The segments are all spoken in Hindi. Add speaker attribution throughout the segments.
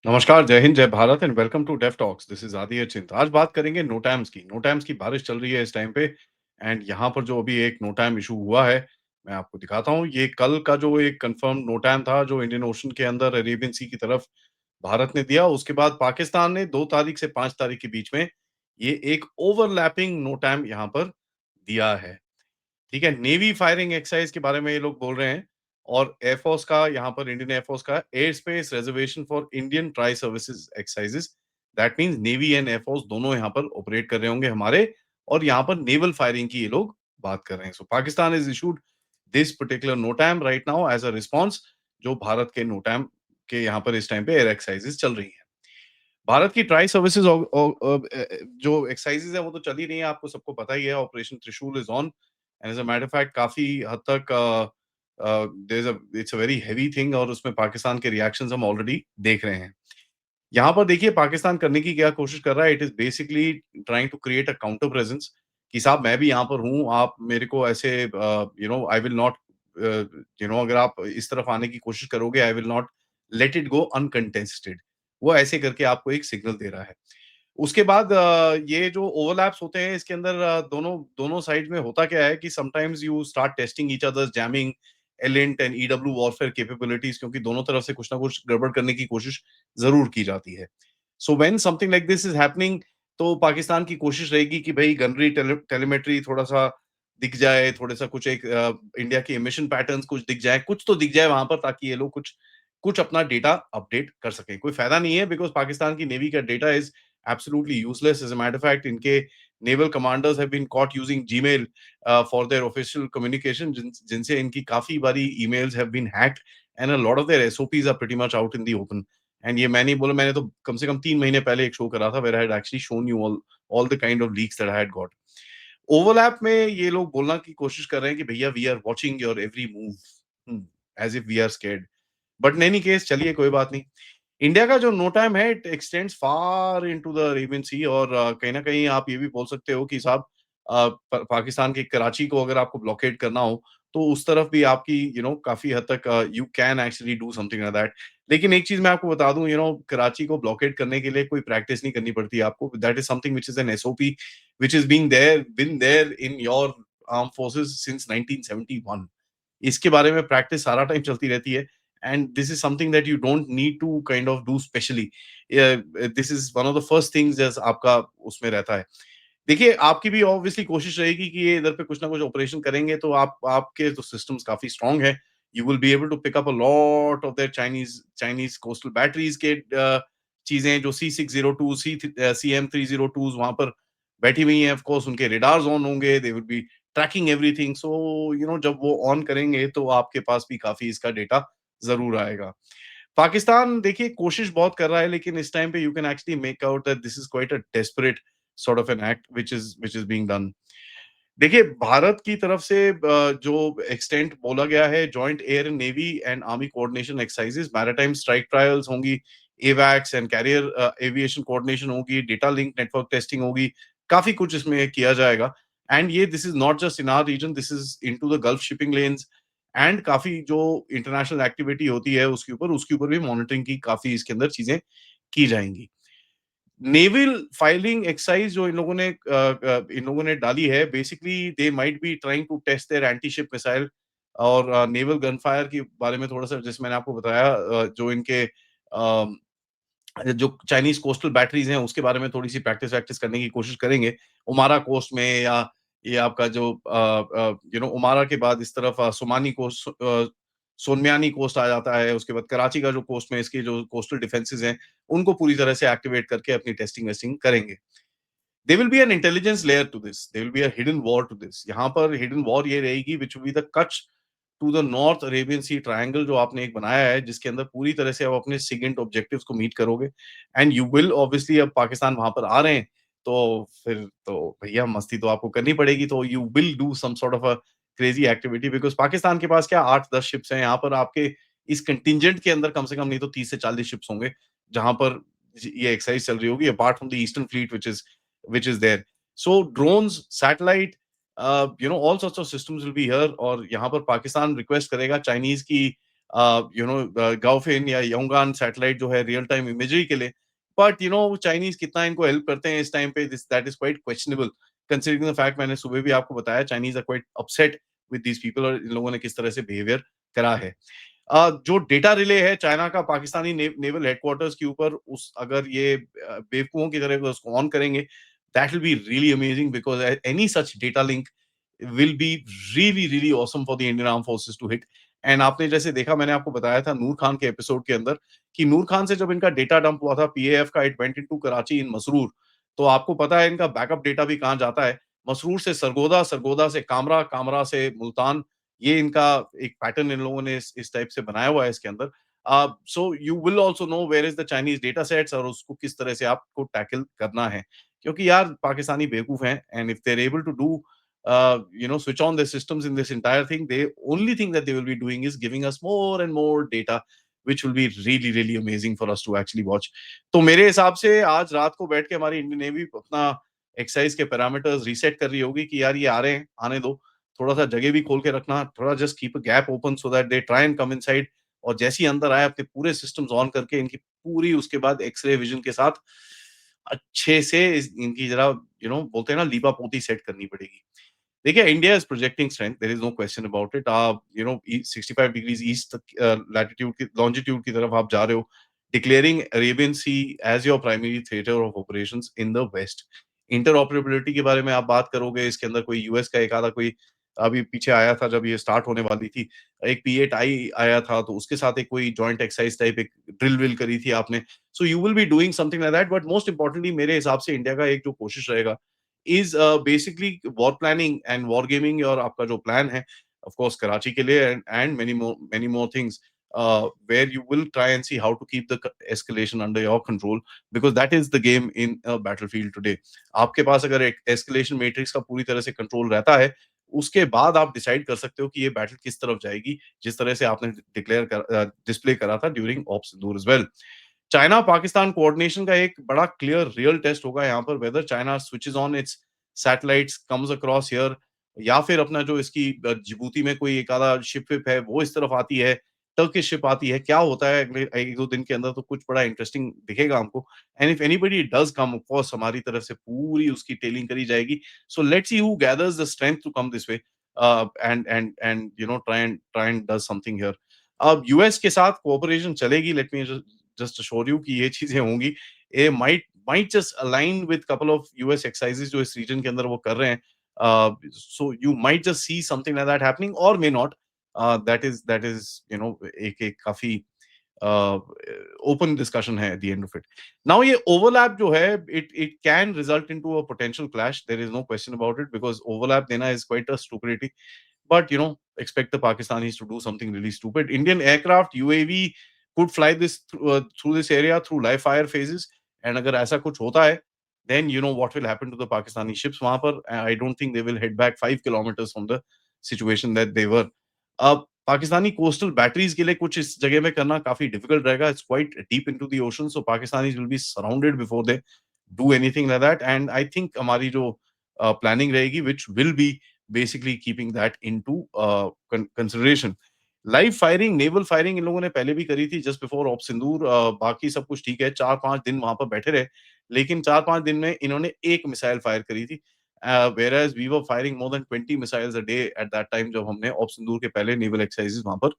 Speaker 1: नमस्कार, जय हिंद, जय Bharat and welcome to Def Talks. This is Aadi Achint. आज बात करेंगे नोटैम्स की। नोटैम्स की बारिश चल रही है इस टाइम पे एंड यहाँ पर जो अभी एक नोटैम इश्यू हुआ है, मैं आपको दिखाता हूँ। ये कल का जो एक कन्फर्म नोटैम था, जो इंडियन ओशन के अंदर अरेबियन सी की तरफ भारत ने दिया। उसके बाद पाकिस्तान ने 2 तारीख से 5 तारीख के बीच में ये एक ओवरलैपिंग नोटैम यहाँ पर दिया है। ठीक है, नेवी फायरिंग एक्सरसाइज के बारे में ये लोग बोल रहे हैं और एयरफोर्स का यहाँ पर इंडियन एयरफोर्स का air space reservation for Indian tri services exercises. That means navy and air force दोनों यहाँ पर ऑपरेट कर रहे होंगे हमारे, और यहाँ पर नेवल फायरिंग की ये लोग बात कर रहे हैं। So Pakistan is issued this particular NOTAM right now as a response, जो भारत के नोटैम के यहाँ पर इस टाइम पे एयर एक्सरसाइजेज चल रही है। भारत की ट्राई सर्विसेज जो एक्सरसाइजेज है वो तो चल ही रही है, आपको सबको पता ही है। Operation Trishul is on and as a matter of fact काफी हद तक it's a very heavy thing, और उसमें पाकिस्तान के रिएक्शंस हम ऑलरेडी देख रहे हैं। यहाँ पर देखिए पाकिस्तान करने की क्या कोशिश कर रहा है। It is basically trying to create a counter presence कि साहब मैं भी यहाँ पर हूँ, आप मेरे को ऐसे आई विल नॉट अगर आप इस तरफ आने की कोशिश करोगे, I will not let it go uncontested. वो ऐसे करके आपको एक सिग्नल दे रहा है। उसके बाद ये जो ओवरलैप्स होते हैं इसके अंदर दोनों दोनों साइड में होता क्या है कि sometimes you start testing each others jamming, ELINT and EW warfare capabilities, क्योंकि दोनों तरफ से कुछ ना कुछ गड़बड़ करने की कोशिश जरूर की जाती है। So when something like this is happening, तो पाकिस्तान की कोशिश रहेगी कि भाई गनरी टेलीमेट्री थोड़ा सा दिख जाए, थोड़ा सा कुछ एक इंडिया के एमिशन पैटर्न्स कुछ दिख जाए, कुछ तो दिख जाए वहां पर, ताकि ये लोग कुछ कुछ अपना डेटा अपडेट कर सके। कोई फायदा नहीं है, बिकॉज पाकिस्तान की नेवी का data is absolutely useless. As a matter of fact, इनके naval commanders have been caught using Gmail for their official communication, जिनसे इनकी काफी बारी emails have been hacked and a lot of their SOPs are pretty much out in the open. And ये मैंने बोला, मैंने तो कम से कम 3 महीने पहले एक शो करा था where I had actually shown you all the kind of leaks that I had got. Overlap में ये लोग बोलना की कोशिश कर रहे हैं कि भैया we are watching your every move, as if we are scared. But in any case चलिए कोई बात नहीं। इंडिया का जो नो टाइम है it extends far into the Arabian Sea, और कहीं ना कहीं आप ये भी बोल सकते हो कि साहब पाकिस्तान के कराची को अगर आपको ब्लॉकेड करना हो, तो उस तरफ भी आपकी काफी हद तक you can actually do something like that. लेकिन एक चीज मैं आपको बता दूं, कराची को ब्लॉकेड करने के लिए कोई प्रैक्टिस नहीं करनी पड़ती आपको। That is something which is an SOP which is being there in your arm forces since 1971। इसके बारे में प्रैक्टिस सारा टाइम चलती रहती है, and this is something that you don't need to kind of do specially. This is one of the first things जैसे आपका उसमें रहता है। देखिए आपकी भी ऑब्वियसली कोशिश रहेगी कि ये इधर पे कुछ ना कुछ ऑपरेशन करेंगे, तो आपके तो सिस्टम्स काफी स्ट्रांग है। You will be able to pick up a lot of their Chinese Chinese coastal batteries के चीजें, जो C602 CM302 वहां पर बैठी हुई हैं। ऑफ कोर्स उनके रेडार्स ऑन होंगे, they will be tracking everything. So जब वो ऑन करेंगे तो आपके पास भी काफी इसका डेटा जरूर आएगा। पाकिस्तान देखिए कोशिश बहुत कर रहा है, लेकिन इस टाइम पे you can actually make out that this is quite a desperate sort of an act which is being done. देखिए भारत की तरफ से जो एक्सटेंट बोला गया है, joint air navy and army coordination exercises, maritime strike trials होंगी, एवैक्स एंड कैरियर एविएशन कोऑर्डिनेशन होगी, डेटा लिंक नेटवर्क टेस्टिंग होगी, काफी कुछ इसमें किया जाएगा। एंड ये this is not just in our region, this is into the Gulf shipping lanes, and काफी जो इंटरनेशनल एक्टिविटी होती है उसके ऊपर भी मॉनिटरिंग की काफी इसके अंदर चीजें की जाएंगी। नेवल फाइलिंग एक्सरसाइज जो इन लोगों ने डाली है, basically they might be trying to test their anti ship missile और नेवल गन फायर के बारे में थोड़ा सा, जैसे मैंने आपको बताया, जो इनके जो चाइनीज कोस्टल बैटरीज हैं उसके बारे में थोड़ी सी प्रैक्टिस वैक्टिस करने की कोशिश करेंगे। उमारा कोस्ट में, या ये आपका जो उमारा के बाद इस तरफ सोमानी कोस्ट, सोनमियानी कोस्ट आ जाता है। उसके बाद कराची का जो कोस्ट में इसके जो कोस्टल डिफेंसेस हैं, उनको पूरी तरह से एक्टिवेट करके अपनी टेस्टिंग वेस्टिंग करेंगे। There will be an intelligence layer to this, there will be a hidden war to this. यहाँ पर हिडन वॉर ये रहेगी which will be the Kutch to the north Arabian sea triangle, जो आपने एक बनाया है, जिसके अंदर पूरी तरह से आप अपने सिगेंट ऑब्जेक्टिव्स को मीट करोगे। एंड यू विल ऑब्वियसली, अब पाकिस्तान वहां पर आ रहे हैं, तो फिर तो भैया मस्ती तो आपको करनी पड़ेगी। तो you will do some sort of a crazy activity, because Pakistan के पास क्या 8-10 शिप्स हैं यहाँ पर। आपके इस कंटिजेंट के अंदर कम से कम नहीं तो 30 से 40 शिप्स होंगे, जहां पर ये एक्सरसाइज चल रही होगी, apart from the eastern fleet which is there. So drones, satellite, all sorts of systems will be here, और यहाँ पर पाकिस्तान रिक्वेस्ट करेगा चाइनीज की गाओफिन या योंगान सैटेलाइट जो है रियल टाइम इमेजरी के लिए। बट चाइनीज कितना इनको हेल्प करते हैं इस टाइम पे, this that is quite questionable, considering the fact मैंने सुबह भी आपको बताया Chinese are quite upset with these people, और इन लोगों ने किस तरह से बिहेवियर करा है। जो डेटा रिले है चाइना का पाकिस्तानी नेवल हेडक्वार्टर्स के ऊपर, उस अगर ये बेवकूफों की तरह उसको ऑन करेंगे, that will be really amazing, because any such data link will be really really awesome for the Indian arm forces to hit. And आपने जैसे देखा, मैंने आपको बताया था नूर खान के एपिसोड के अंदर कि नूर खान से जब इनका डेटा डंप हुआ था पीएएफ का, इट वेंट इनटू कराची इन मसरूर। तो आपको पता है इनका बैकअप डेटा भी कहाँ जाता है, मसरूर से सरगोदा, सरगोदा से कामरा, कामरा से मुल्तान। ये इनका एक पैटर्न इन लोगों ने इस टाइप से बनाया हुआ है इसके अंदर। So you will also know where is the Chinese data sets, और उसको किस तरह से आपको टैकल करना है। क्योंकि यार पाकिस्तानी बेवकूफ हैं, and if they are able to do switch on their systems in this entire thing, they only thing that they will be doing is giving us more and more data, which will be really really amazing for us to actually watch. तो मेरे हिसाब से आज रात को बैठ के हमारी इंडियन नेवी अपना एक्सरसाइज के पैरामीटर्स रीसेट कर रही होगी कि यार ये आ रहे हैं, आने दो, थोड़ा सा जगह भी खोल के रखना, थोड़ा just keep a gap open so that they try and come inside. और जैसे ही अंदर आए अपने पूरे सिस्टम्स ऑन करके इनकी पूरी उसके बाद एक्सरे विजन के साथ अच्छे से इनकी जरा बोलते हैं ना लीपा पोती सेट करनी पड़ेगी। देखिए India is projecting strength, there is no question about it. आप 65 डिग्रीज ईस्ट लैटिट्यूड की लॉन्जिट्यूड की तरफ आप जा रहे हो, declaring Arabian sea as your primary theatre of operations in the west. Interoperability के बारे में आप बात करोगे, इसके अंदर कोई यूएस का एक आधा कोई अभी पीछे आया था जब ये स्टार्ट होने वाली थी, एक P8 आई आया था, तो उसके साथ एक कोई जॉइंट एक्सरसाइज टाइप एक ड्रिल विल करी थी आपने। सो you will be doing something like that, but most importantly मेरे हिसाब से इंडिया का एक जो कोशिश रहेगा is basically war planning and war gaming, और आपका जो प्लान है of course कराची के लिए, and many more things where you will try and see how to keep the escalation under your control, because that is the game in a battlefield today. आपके पास अगर एक escalation matrix का पूरी तरह से कंट्रोल रहता है, उसके बाद आप डिसाइड कर सकते हो कि ये बैटल किस तरफ जाएगी, जिस तरह से आपने डिस्प्ले करा था during op Sindoor as well. China Pakistan coordination का एक बड़ा क्लियर रियल टेस्ट होगा यहाँ पर, whether China switches on its satellites, comes across here, या फिर अपना जो इसकी जिबूती में कोई एक आधा शिप विप है वो इस तरफ आती है, टर्किश शिप आती है, क्या होता है अगले एक दो दिन के अंदर, तो कुछ बड़ा इंटरेस्टिंग दिखेगा हमको। And if anybody does come, of course हमारी तरफ से पूरी उसकी टेलिंग करी जाएगी। So let's see who gathers the strength to come this way, and try and does something here. अब यूएस के साथ कोऑपरेशन चलेगी, let me just assure you कि ये चीजें होंगी। A might just align with couple of US exercises जो इस रीजन के अंदर वो कर रहे हैं। So you might just see something like that happening, और मे नॉट। दैट इज एक काफी ओपन डिस्कशन है at the end of it. Now ये ओवरलैप जो है, it it can result into a potential clash, there is no question about it, because overlap देना is quite a stupidity. But expect the Pakistanis to do something really stupid. Indian aircraft UAV could fly this through this area through live fire phases, and अगर ऐसा कुछ होता है, then you know what will happen to the Pakistani ships वहां पर। I don't think they will head back 5 kilometers from the situation that they were. अब पाकिस्तानी कोस्टल बैटरीज के लिए कुछ इस जगह में करना काफी डिफिकल्ट रहेगा, it's quite deep into the ocean, so Pakistanis will be surrounded before they do anything like that. And I think हमारी जो प्लानिंग रहेगी, which will be basically keeping that into consideration. Live firing, naval firing इन लोगों ने पहले भी करी थी जस्ट बिफोर ऑप सिंदूर। बाकी सब कुछ ठीक है, 4-5 दिन वहां पर बैठे रहे, लेकिन 4-5 दिन में इन्होंने एक मिसाइल फायर करी थी, whereas we were firing more than 20 missiles a day at that time जब हमने ऑप सिंदूर के पहले नेवल एक्सरसाइजेस वहां पर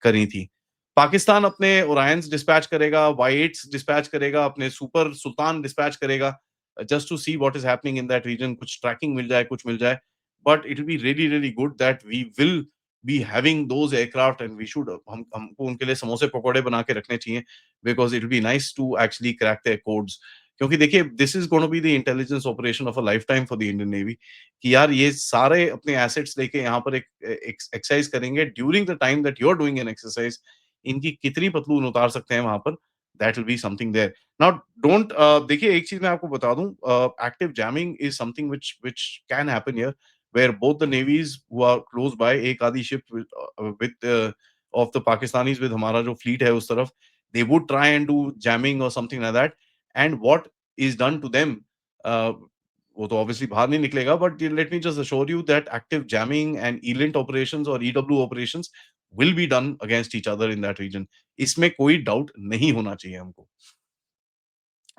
Speaker 1: करी थी। पाकिस्तान अपने ओरायंस डिस्पैच करेगा, वाई-8s डिस्पैच करेगा, अपने सुपर सुल्तान डिस्पैच करेगा, just to see what is happening in that region, कुछ ट्रैकिंग मिल जाए, कुछ मिल जाए। But it will be really really good that we will be having those aircraft, and we should हमको उनके लिए समोसे पकोड़े बना के रखने चाहिए, because it will be nice to actually crack their codes. क्योंकि देखिए this is gonna be the intelligence operation of a life time for the Indian navy, कि यार ये सारे अपने एसेट्स लेके यहाँ पर एक एक्सरसाइज करेंगे during the time that you are doing an exercise, इनकी कितनी पतलून उतार सकते हैं वहां पर, that will be something there. Now don't देखिए एक चीज मैं आपको बता दूं, active jamming is something which can happen here, where both the navies who are close by, एक आधी ship with of the Pakistanis with हमारा जो fleet है उस तरफ, they would try and do jamming or something like that, and what is done to them, uh, वो तो obviously बाहर नहीं निकलेगा, but let me just assure you that active jamming and ELINT operations or EW operations will be done against each other in that region. इसमें कोई डाउट नहीं होना चाहिए हमको।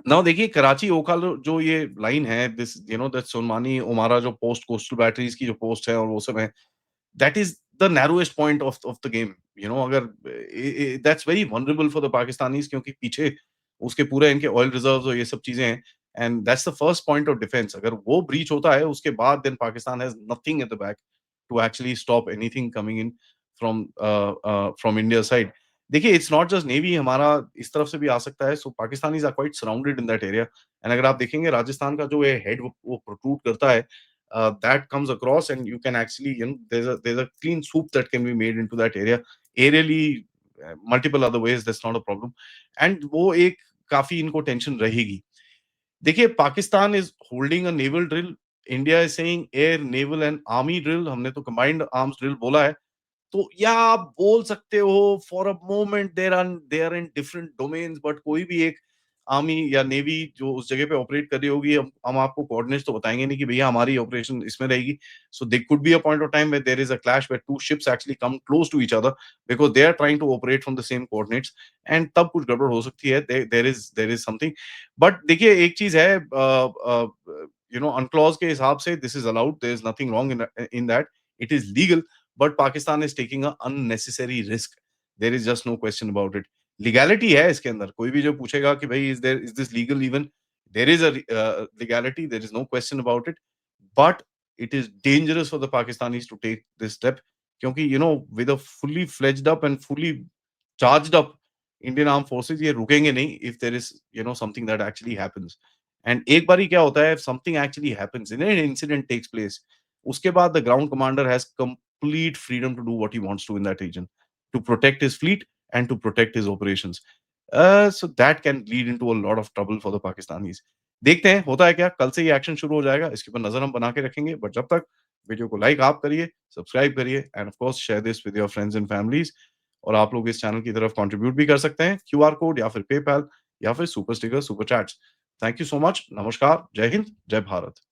Speaker 1: नाउ देखिए कराची ओकालो जो ये लाइन है दिस दैट सुलेमानी ओमारा जो पोस्ट कोस्टल बैटरीज की जो पोस्ट है और वो सब है, that is the narrowest point of the game, अगर that's very vulnerable for the Pakistanis क्योंकि पीछे उसके पूरे इनके ऑयल रिजर्व्स और ये सब चीजें हैं and that's the first point of defence. अगर वो ब्रीच होता है उसके बाद then Pakistan has nothing at the back to actually stop anything coming in from from India side. देखिए इट्स नॉट जस्ट नेवी, हमारा इस तरफ से भी आ सकता है, so Pakistanis are quite surrounded in that area. And अगर आप देखेंगे राजस्थान का जो हेड वो प्रोट्रूड करता है, that comes across and you can actually there's a clean soup that can be made into that area aerially, multiple other ways, that's not a problem। and वो एक काफी इनको टेंशन रहेगी। देखिए Pakistan is holding a naval drill, India is saying air naval and army drill, हमने तो कंबाइंड आर्म्स ड्रिल बोला है। तो या आप बोल सकते हो for a moment they are in different domains, but कोई भी एक आर्मी या नेवी जो उस जगह पे ऑपरेट कर रही होगी, हम आपको कोऑर्डिनेट्स तो बताएंगे नहीं कि भैया हमारी ऑपरेशन इसमें रहेगी। So they could be a point of time where there is a clash where two ships actually come close to each other because they are trying to operate from the same coordinates, and तब कुछ गड़बड़ हो सकती है। There is something. बट देखिए एक चीज है, अनक्लॉज के हिसाब से this is allowed, there is nothing wrong in that, it is legal, but Pakistan is taking a unnecessary risk. There is just no question about it. Legality है इसके अंदर, कोई भी जो पूछेगा कि भाई is this legal even, there is a legality, there is no question about it, but it is dangerous for the Pakistanis to take this step क्योंकि with a fully fledged up and fully charged up Indian arm forces ये रुकेंगे नहीं if there is something that actually happens. And एक बार ही क्या होता है, something actually happens in an incident takes place, उसके बाद the ground commander has complete freedom to do what he wants to in that region, to protect his fleet and to protect his operations. So that can lead into a lot of trouble for the Pakistanis। देखते हैं होता है क्या, कल से ये एक्शन शुरू हो जाएगा, इसके ऊपर नजर हम बना के रखेंगे, बट जब तक वीडियो को लाइक आप करिए, सब्सक्राइब करिए end of course share this with your friends and families. और आप लोग इस चैनल की तरफ कंट्रीब्यूट भी कर सकते हैं, क्यूआर कोड या फिर पेपैल या फिर super sticker super chats. Thank you so much, नमस्कार, जय हिंद, जय भारत।